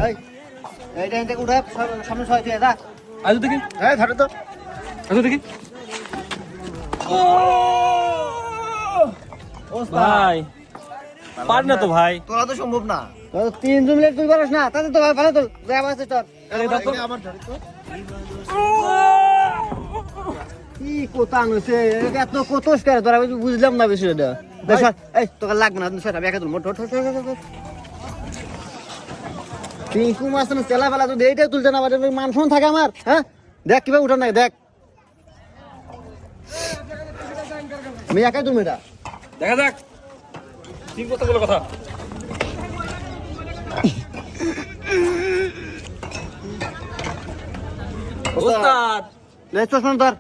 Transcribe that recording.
এই এইটা এনে উঠে সামনে ছয় দিয়ে দা আজ দেখি এই ধরে তো আজ দেখি ভাই পার না তো ভাই তোরা তো সম্ভব না তো 3 মিনিট তুই পারিস না তাতে তো ভালো তো যা বাসে তোর আমার ধরে তো কি কোতাং হইছে এত কতস করে তোরা বুঝলাম না বেশি এটা দেখ এই তোকে লাগবে না তুই সেটা বেকা তুল মোট টিঙ্কু মাছ না তেলা ফেলা তো এইটাই তুলতে না পারে মান সম্মান থাকে আমার হ্যাঁ দেখ কিভাবে উঠান না দেখ আমি একাই তুমি এটা দেখা যাক ঠিক কথা বলে কথা ওস্তাদ লে চশমা ধর